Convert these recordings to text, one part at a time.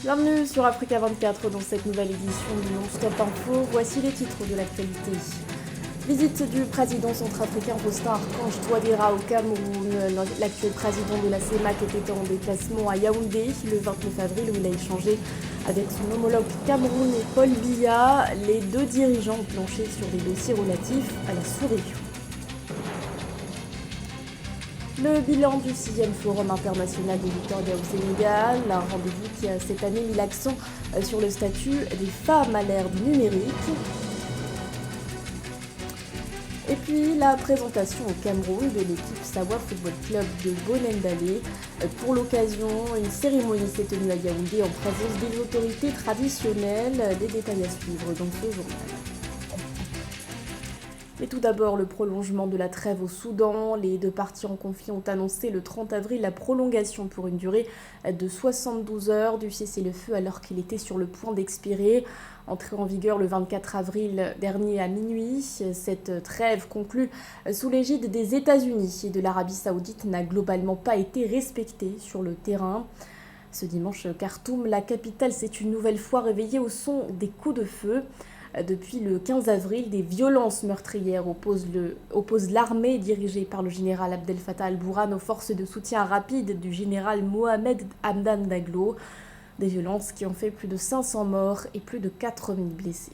Bienvenue sur Africa 24 dans cette nouvelle édition du Non-Stop Info. Voici les titres de l'actualité. Visite du président centrafricain Faustin Archange Touadéra au Cameroun. L'actuel président de la CEMAC était en déplacement à Yaoundé le 29 avril où il a échangé avec son homologue camerounais Paul Biya. Les deux dirigeants ont planché sur des dossiers relatifs à la sous-région. Le bilan du 6e Forum international de Victoria au Sénégal, un rendez-vous qui a cette année mis l'accent sur le statut des femmes à l'ère du numérique. Et puis la présentation au Cameroun de l'équipe Sawa Football Club de Bonendalé. Pour l'occasion, une cérémonie s'est tenue à Yaoundé en présence des autorités traditionnelles. Des détails à suivre dans ce journal. Mais tout d'abord, le prolongement de la trêve au Soudan. Les deux parties en conflit ont annoncé le 30 avril la prolongation pour une durée de 72 heures du cessez-le-feu alors qu'il était sur le point d'expirer. Entrée en vigueur le 24 avril dernier à minuit, cette trêve conclue sous l'égide des États-Unis et de l'Arabie Saoudite n'a globalement pas été respectée sur le terrain. Ce dimanche, Khartoum, la capitale, s'est une nouvelle fois réveillée au son des coups de feu. Depuis le 15 avril, des violences meurtrières opposent l'armée dirigée par le général Abdel Fattah al-Burhan aux forces de soutien rapide du général Mohamed Hamdan Daglo. Des violences qui ont fait plus de 500 morts et plus de 4000 blessés.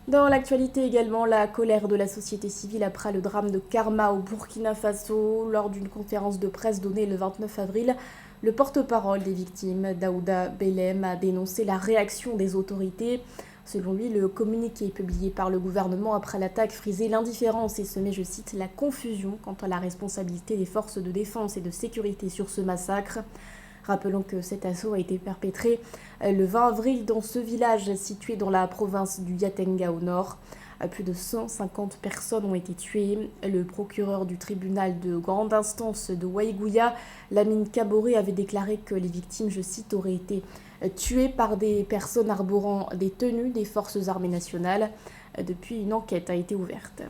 Dans l'actualité également, la colère de la société civile après le drame de Karma au Burkina Faso. Lors d'une conférence de presse donnée le 29 avril, le porte-parole des victimes, Daouda Belem, a dénoncé la réaction des autorités. Selon lui, le communiqué publié par le gouvernement après l'attaque frisait l'indifférence et semait, je cite, la confusion quant à la responsabilité des forces de défense et de sécurité sur ce massacre. Rappelons que cet assaut a été perpétré le 20 avril dans ce village situé dans la province du Yatenga au nord. Plus de 150 personnes ont été tuées. Le procureur du tribunal de grande instance de Waïgouya, Lamine Kaboré, avait déclaré que les victimes, je cite, auraient été tuées par des personnes arborant des tenues des forces armées nationales. Depuis, une enquête a été ouverte.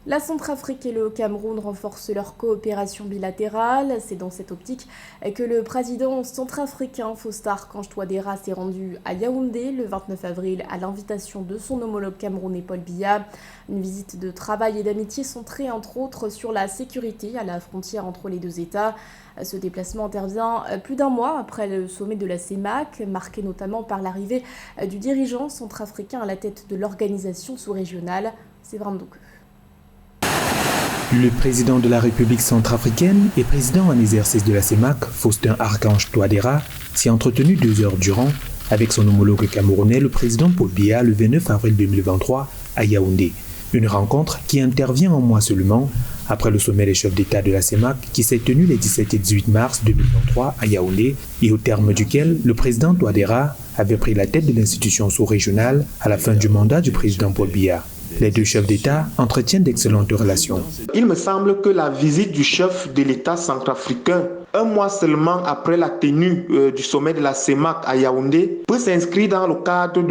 La Centrafrique et le Cameroun renforcent leur coopération bilatérale. C'est dans cette optique que le président centrafricain Faustin Archange Touadéra s'est rendu à Yaoundé le 29 avril à l'invitation de son homologue camerounais Paul Biya. Une visite de travail et d'amitié centrée entre autres sur la sécurité à la frontière entre les deux États. Ce déplacement intervient plus d'un mois après le sommet de la CEMAC, marqué notamment par l'arrivée du dirigeant centrafricain à la tête de l'organisation sous-régionale, Séverin Ndouke. Le président de la République centrafricaine et président en exercice de la CEMAC, Faustin Archange Touadéra, s'est entretenu 2 heures durant avec son homologue camerounais, le président Paul Biya, le 29 avril 2023 à Yaoundé. Une rencontre qui intervient un mois seulement après le sommet des chefs d'État de la CEMAC qui s'est tenu les 17 et 18 mars 2023 à Yaoundé et au terme duquel le président Touadéra avait pris la tête de l'institution sous-régionale à la fin du mandat du président Paul Biya. Les deux chefs d'État entretiennent d'excellentes relations. Il me semble que la visite du chef de l'État centrafricain, un mois seulement après la tenue du sommet de la CEMAC à Yaoundé, peut s'inscrire dans le cadre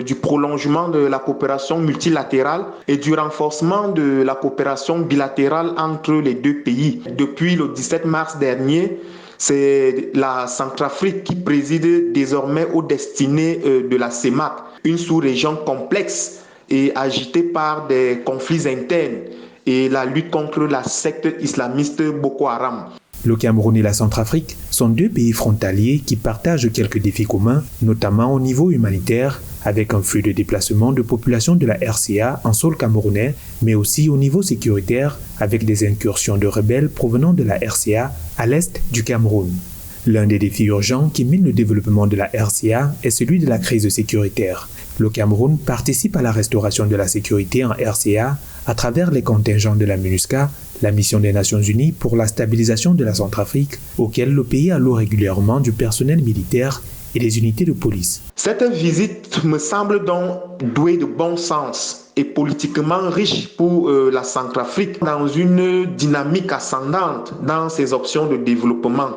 du prolongement de la coopération multilatérale et du renforcement de la coopération bilatérale entre les deux pays. Depuis le 17 mars dernier, c'est la Centrafrique qui préside désormais aux destinées de la CEMAC, une sous-région complexe et agité par des conflits internes et la lutte contre la secte islamiste Boko Haram. Le Cameroun et la Centrafrique sont deux pays frontaliers qui partagent quelques défis communs, notamment au niveau humanitaire, avec un flux de déplacement de population de la RCA en sol camerounais, mais aussi au niveau sécuritaire, avec des incursions de rebelles provenant de la RCA à l'est du Cameroun. L'un des défis urgents qui mine le développement de la RCA est celui de la crise sécuritaire. Le Cameroun participe à la restauration de la sécurité en RCA à travers les contingents de la MINUSCA, la mission des Nations Unies pour la stabilisation de la Centrafrique, auquel le pays alloue régulièrement du personnel militaire et des unités de police. Cette visite me semble donc douée de bon sens et politiquement riche pour la Centrafrique dans une dynamique ascendante dans ses options de développement.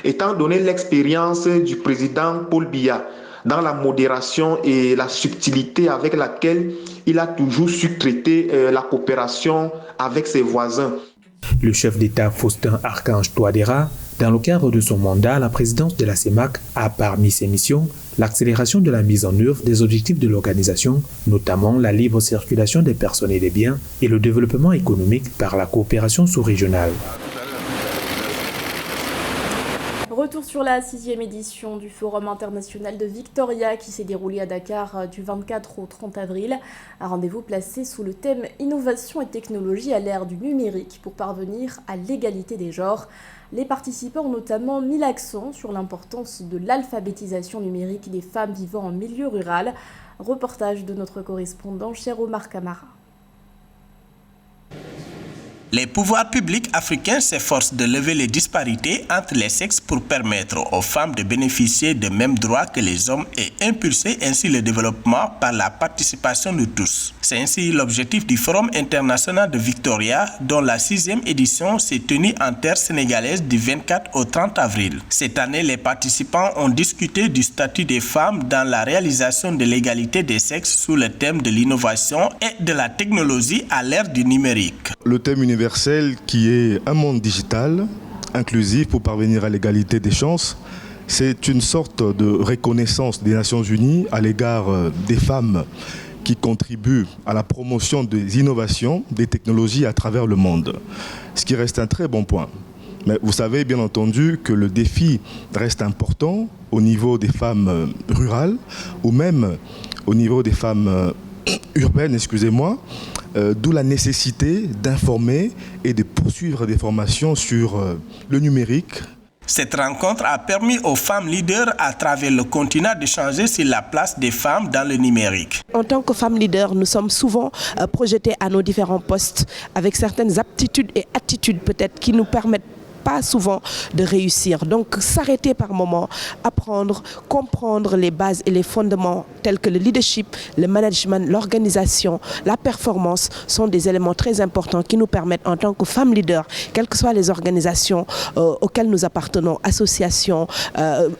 Étant donné l'expérience du président Paul Biya dans la modération et la subtilité avec laquelle il a toujours su traiter la coopération avec ses voisins. Le chef d'État Faustin Archange Touadéra Dans le cadre de son mandat, la présidence de la CEMAC a parmi ses missions l'accélération de la mise en œuvre des objectifs de l'organisation, notamment la libre circulation des personnes et des biens et le développement économique par la coopération sous-régionale. Retour sur la 6e édition du Forum international de Victoria qui s'est déroulé à Dakar du 24 au 30 avril. Un rendez-vous placé sous le thème Innovation et technologie à l'ère du numérique pour parvenir à l'égalité des genres. Les participants ont notamment mis l'accent sur l'importance de l'alphabétisation numérique des femmes vivant en milieu rural. Reportage de notre correspondant cher Omar Kamara. Les pouvoirs publics africains s'efforcent de lever les disparités entre les sexes pour permettre aux femmes de bénéficier des mêmes droits que les hommes et impulser ainsi le développement par la participation de tous. C'est ainsi l'objectif du Forum international de Victoria, dont la 6e édition s'est tenue en terre sénégalaise du 24 au 30 avril. Cette année, les participants ont discuté du statut des femmes dans la réalisation de l'égalité des sexes sous le thème de l'innovation et de la technologie à l'ère du numérique. Le thème universel qui est un monde digital, inclusif pour parvenir à l'égalité des chances, c'est une sorte de reconnaissance des Nations Unies à l'égard des femmes qui contribuent à la promotion des innovations, des technologies à travers le monde. Ce qui reste un très bon point. Mais vous savez bien entendu que le défi reste important au niveau des femmes rurales ou même au niveau des femmes urbaines, d'où la nécessité d'informer et de poursuivre des formations sur le numérique. Cette rencontre a permis aux femmes leaders à travers le continent d'échanger sur la place des femmes dans le numérique. En tant que femmes leaders, nous sommes souvent projetées à nos différents postes avec certaines aptitudes et attitudes peut-être qui nous permettent pas souvent de réussir. Donc s'arrêter par moment, apprendre, comprendre les bases et les fondements tels que le leadership, le management, l'organisation, la performance sont des éléments très importants qui nous permettent en tant que femmes leaders, quelles que soient les organisations auxquelles nous appartenons, associations,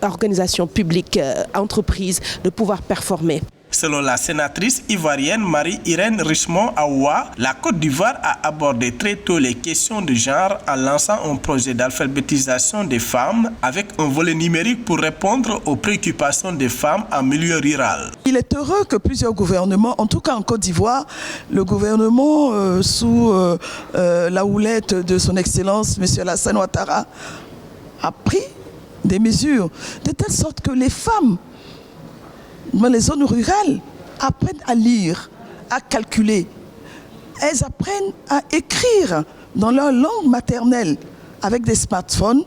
organisations publiques, entreprises, de pouvoir performer. Selon la sénatrice ivoirienne Marie-Irène Richemont-Aoua, la Côte d'Ivoire a abordé très tôt les questions de genre en lançant un projet d'alphabétisation des femmes avec un volet numérique pour répondre aux préoccupations des femmes en milieu rural. Il est heureux que plusieurs gouvernements, en tout cas en Côte d'Ivoire, le gouvernement sous la houlette de son Excellence, M. Alassane Ouattara, a pris des mesures de telle sorte que les femmes dans les zones rurales apprennent à lire, à calculer. Elles apprennent à écrire dans leur langue maternelle avec des smartphones,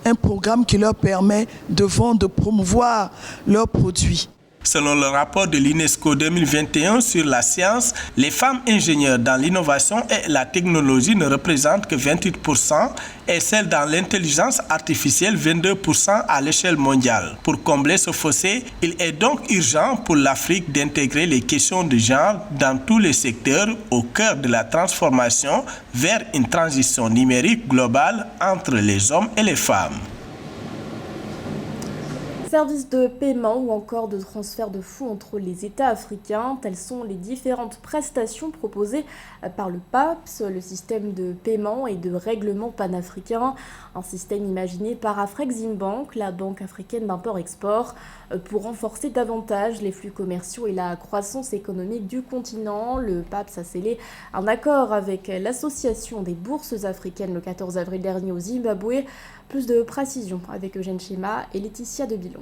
un programme qui leur permet de vendre, de promouvoir leurs produits. Selon le rapport de l'UNESCO 2021 sur la science, les femmes ingénieures dans l'innovation et la technologie ne représentent que 28% et celles dans l'intelligence artificielle 22% à l'échelle mondiale. Pour combler ce fossé, il est donc urgent pour l'Afrique d'intégrer les questions de genre dans tous les secteurs au cœur de la transformation vers une transition numérique globale entre les hommes et les femmes. Services de paiement ou encore de transfert de fonds entre les États africains, telles sont les différentes prestations proposées par le PAPS, le système de paiement et de règlement panafricain, un système imaginé par Afreximbank, la banque africaine d'import-export, pour renforcer davantage les flux commerciaux et la croissance économique du continent. Le PAPS a scellé un accord avec l'association des bourses africaines le 14 avril dernier au Zimbabwe. Plus de précisions avec Eugène Chema et Laetitia de Bilong.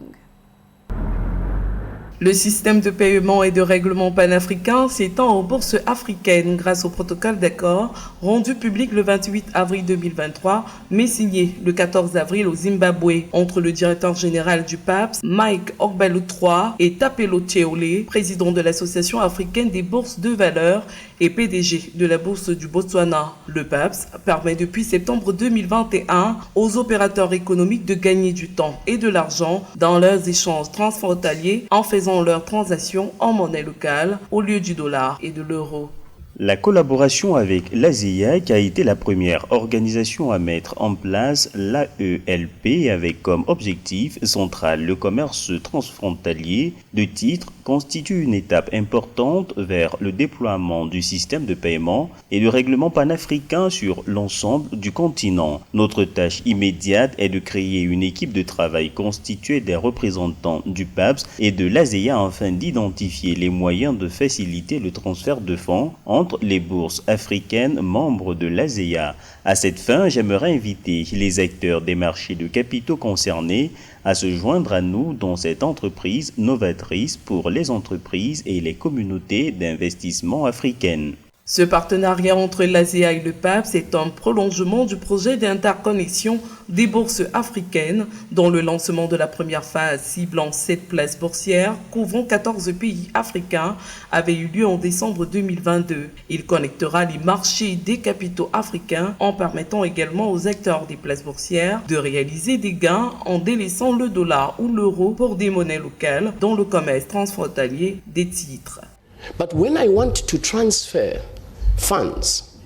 Le système de paiement et de règlement panafricain s'étend aux bourses africaines grâce au protocole d'accord rendu public le 28 avril 2023, mais signé le 14 avril au Zimbabwe entre le directeur général du PAPS, Mike Ogbalo III, et Tapelo Tcheole, président de l'Association africaine des bourses de valeur et PDG de la bourse du Botswana. Le PAPS permet depuis septembre 2021 aux opérateurs économiques de gagner du temps et de l'argent dans leurs échanges transfrontaliers en faisant leurs transactions en monnaie locale au lieu du dollar et de l'euro. La collaboration avec l'ASEAC a été la première organisation à mettre en place l'AELP avec comme objectif central le commerce transfrontalier de titres, constitue une étape importante vers le déploiement du système de paiement et du règlement panafricain sur l'ensemble du continent. Notre tâche immédiate est de créer une équipe de travail constituée des représentants du PAPS et de l'ASEA afin d'identifier les moyens de faciliter le transfert de fonds entre les bourses africaines membres de l'ASEA. À cette fin, j'aimerais inviter les acteurs des marchés de capitaux concernés à se joindre à nous dans cette entreprise novatrice pour les entreprises et les communautés d'investissement africaines. Ce partenariat entre l'ASEA et le PAPS est un prolongement du projet d'interconnexion des bourses africaines, dont le lancement de la première phase ciblant 7 places boursières couvrant 14 pays africains avait eu lieu en décembre 2022. Il connectera les marchés des capitaux africains en permettant également aux acteurs des places boursières de réaliser des gains en délaissant le dollar ou l'euro pour des monnaies locales dans le commerce transfrontalier des titres. But when I want to transfer funds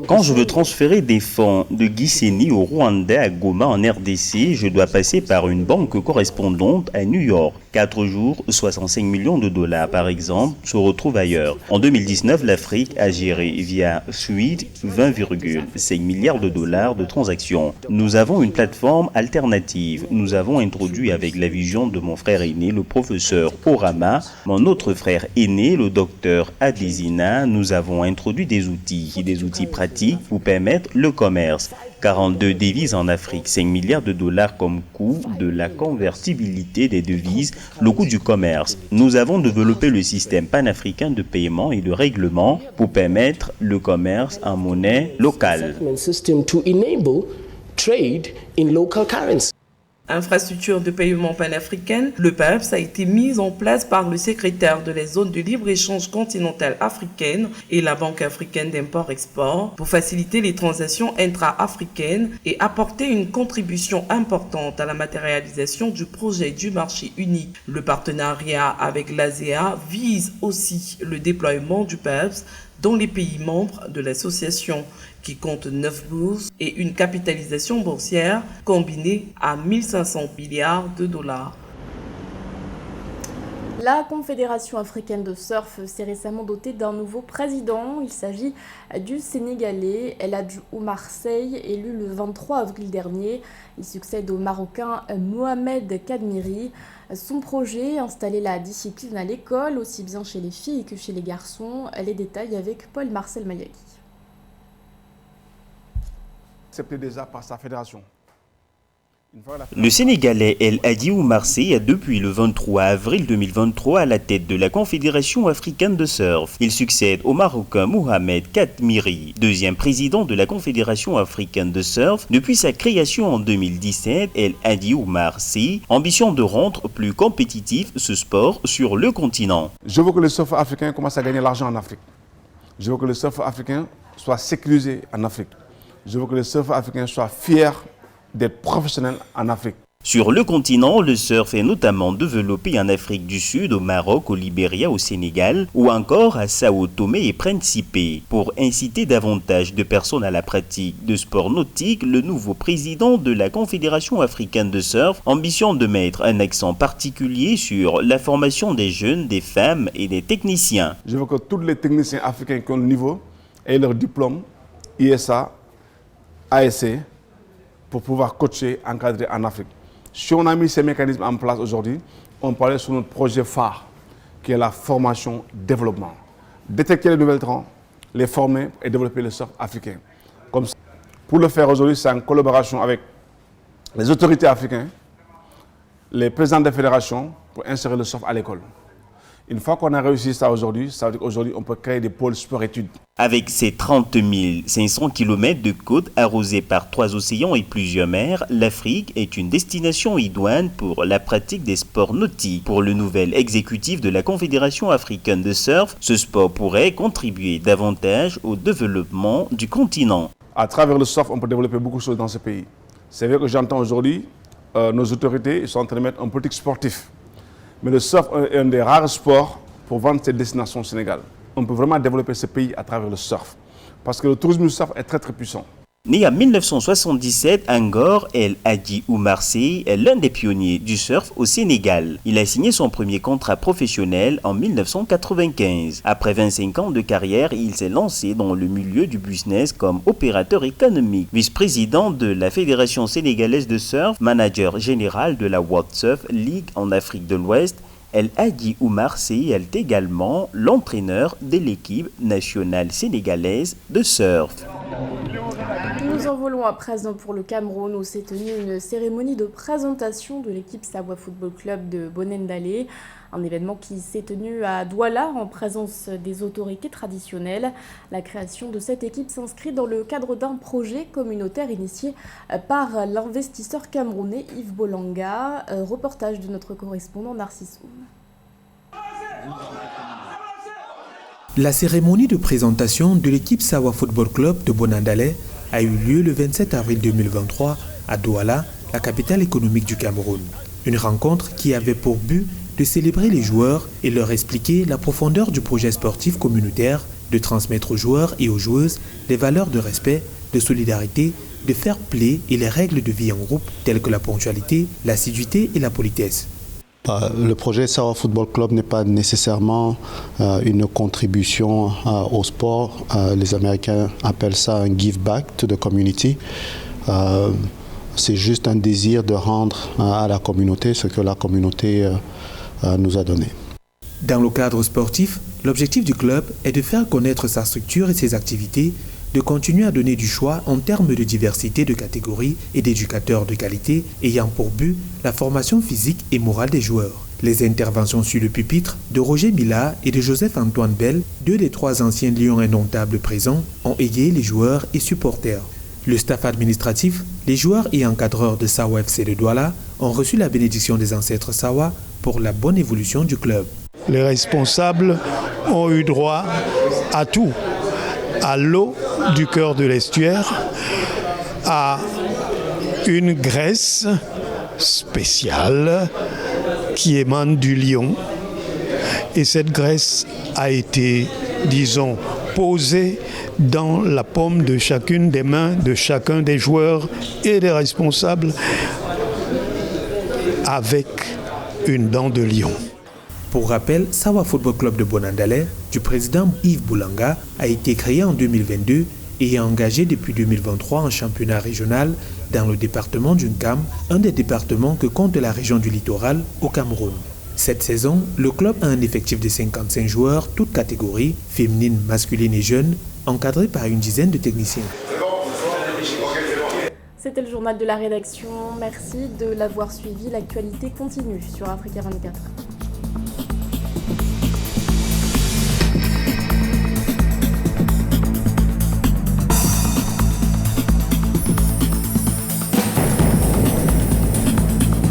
Quand je veux transférer des fonds de Gisenyi au Rwanda à Goma en RDC, je dois passer par une banque correspondante à New York. 4 jours, 65 millions de dollars par exemple, se retrouvent ailleurs. En 2019, l'Afrique a géré via Suite 20,5 milliards de dollars de transactions. Nous avons une plateforme alternative. Nous avons introduit avec la vision de mon frère aîné, le professeur Orama, mon autre frère aîné, le docteur Adesina. Nous avons introduit des outils pratiques pour permettre le commerce. 42 devises en Afrique, 5 milliards de dollars comme coût de la convertibilité des devises, le coût du commerce. Nous avons développé le système panafricain de paiement et de règlement pour permettre le commerce en monnaie locale. Infrastructure de paiement panafricaine, le PAPS a été mis en place par le secrétaire de la zone de libre-échange continentale africaine et la Banque africaine d'import-export pour faciliter les transactions intra-africaines et apporter une contribution importante à la matérialisation du projet du marché unique. Le partenariat avec l'ASEA vise aussi le déploiement du PAPS dans les pays membres de l'association, qui compte 9 bourses et une capitalisation boursière combinée à 1500 milliards de dollars. La Confédération africaine de surf s'est récemment dotée d'un nouveau président. Il s'agit du Sénégalais El Hadj Oumar Seye, élu le 23 avril dernier. Il succède au Marocain Mohamed Kadmiri. Son projet, installer la discipline à l'école, aussi bien chez les filles que chez les garçons. Les détails avec Paul-Marcel Mayaki. Accepté déjà par sa fédération. Le Sénégalais El Hadj Oumar Seye est depuis le 23 avril 2023 à la tête de la Confédération africaine de surf. Il succède au Marocain Mohamed Kadmiri, deuxième président de la Confédération africaine de surf. Depuis sa création en 2017, El Hadj Oumar Seye ambitionne de rendre plus compétitif ce sport sur le continent. Je veux que le surf africain commence à gagner l'argent en Afrique. Je veux que le surf africain soit sécurisé en Afrique. Je veux que le surf africain soit fier d'être professionnel en Afrique. Sur le continent, le surf est notamment développé en Afrique du Sud, au Maroc, au Libéria, au Sénégal ou encore à Sao Tomé et Principe. Pour inciter davantage de personnes à la pratique de sport nautique, le nouveau président de la Confédération africaine de surf ambitionne de mettre un accent particulier sur la formation des jeunes, des femmes et des techniciens. Je veux que tous les techniciens africains qui ont le niveau aient leur diplôme ISA, ASC, pour pouvoir coacher, encadrer en Afrique. Si on a mis ces mécanismes en place aujourd'hui, on parlait sur notre projet phare, qui est la formation-développement. Détecter les nouvelles talents, les former et développer le surf africain. Comme ça. Pour le faire aujourd'hui, c'est en collaboration avec les autorités africaines, les présidents des fédérations, pour insérer le surf à l'école. Une fois qu'on a réussi ça aujourd'hui, ça veut dire qu'aujourd'hui, on peut créer des pôles sport-études. Avec ses 30 500 km de côtes arrosées par 3 océans et plusieurs mers, l'Afrique est une destination idoine pour la pratique des sports nautiques. Pour le nouvel exécutif de la Confédération africaine de surf, ce sport pourrait contribuer davantage au développement du continent. À travers le surf, on peut développer beaucoup de choses dans ce pays. C'est vrai que j'entends aujourd'hui, nos autorités sont en train de mettre un politique sportif. Mais le surf est un des rares sports pour vendre cette destination au Sénégal. On peut vraiment développer ce pays à travers le surf. Parce que le tourisme du surf est très très puissant. Né en 1977 à Ngor, El Hadji Oumar Sy est l'un des pionniers du surf au Sénégal. Il a signé son premier contrat professionnel en 1995. Après 25 ans de carrière, il s'est lancé dans le milieu du business comme opérateur économique, vice-président de la Fédération sénégalaise de surf, manager général de la World Surf League en Afrique de l'Ouest. El Hadji Oumar Sy est également l'entraîneur de l'équipe nationale sénégalaise de surf. Nous envolons à présent pour le Cameroun où s'est tenue une cérémonie de présentation de l'équipe Sawa Football Club de Bonendalé. Un événement qui s'est tenu à Douala en présence des autorités traditionnelles. La création de cette équipe s'inscrit dans le cadre d'un projet communautaire initié par l'investisseur camerounais Yves Bolanga. Reportage de notre correspondant Narcisse Oum. La cérémonie de présentation de l'équipe Sawa Football Club de Bonendalé a eu lieu le 27 avril 2023 à Douala, la capitale économique du Cameroun. Une rencontre qui avait pour but de célébrer les joueurs et leur expliquer la profondeur du projet sportif communautaire, de transmettre aux joueurs et aux joueuses les valeurs de respect, de solidarité, de fair play et les règles de vie en groupe telles que la ponctualité, l'assiduité et la politesse. Le projet Sawa Football Club n'est pas nécessairement une contribution au sport. Les Américains appellent ça un give back to the community. C'est juste un désir de rendre à la communauté ce que la communauté nous a donné. Dans le cadre sportif, l'objectif du club est de faire connaître sa structure et ses activités, de continuer à donner du choix en termes de diversité de catégories et d'éducateurs de qualité ayant pour but la formation physique et morale des joueurs. Les interventions sur le pupitre de Roger Mila et de Joseph-Antoine Bell, deux des trois anciens lions indomptables présents, ont égayé les joueurs et supporters. Le staff administratif, les joueurs et encadreurs de Sawa FC de Douala ont reçu la bénédiction des ancêtres Sawa pour la bonne évolution du club. Les responsables ont eu droit à tout, à l'eau du cœur de l'estuaire, à une graisse spéciale qui émane du lion. Et cette graisse a été, disons, posée dans la paume de chacune des mains de chacun des joueurs et des responsables avec une dent de lion. Pour rappel, Sawa Football Club de Bonendalé, du président Yves Bolanga, a été créé en 2022 et est engagé depuis 2023 en championnat régional dans le département du Nkam, un des départements que compte la région du littoral au Cameroun. Cette saison, le club a un effectif de 55 joueurs, toutes catégories, féminines, masculines et jeunes, encadrés par une dizaine de techniciens. C'était le journal de la rédaction. Merci de l'avoir suivi. L'actualité continue sur Africa 24.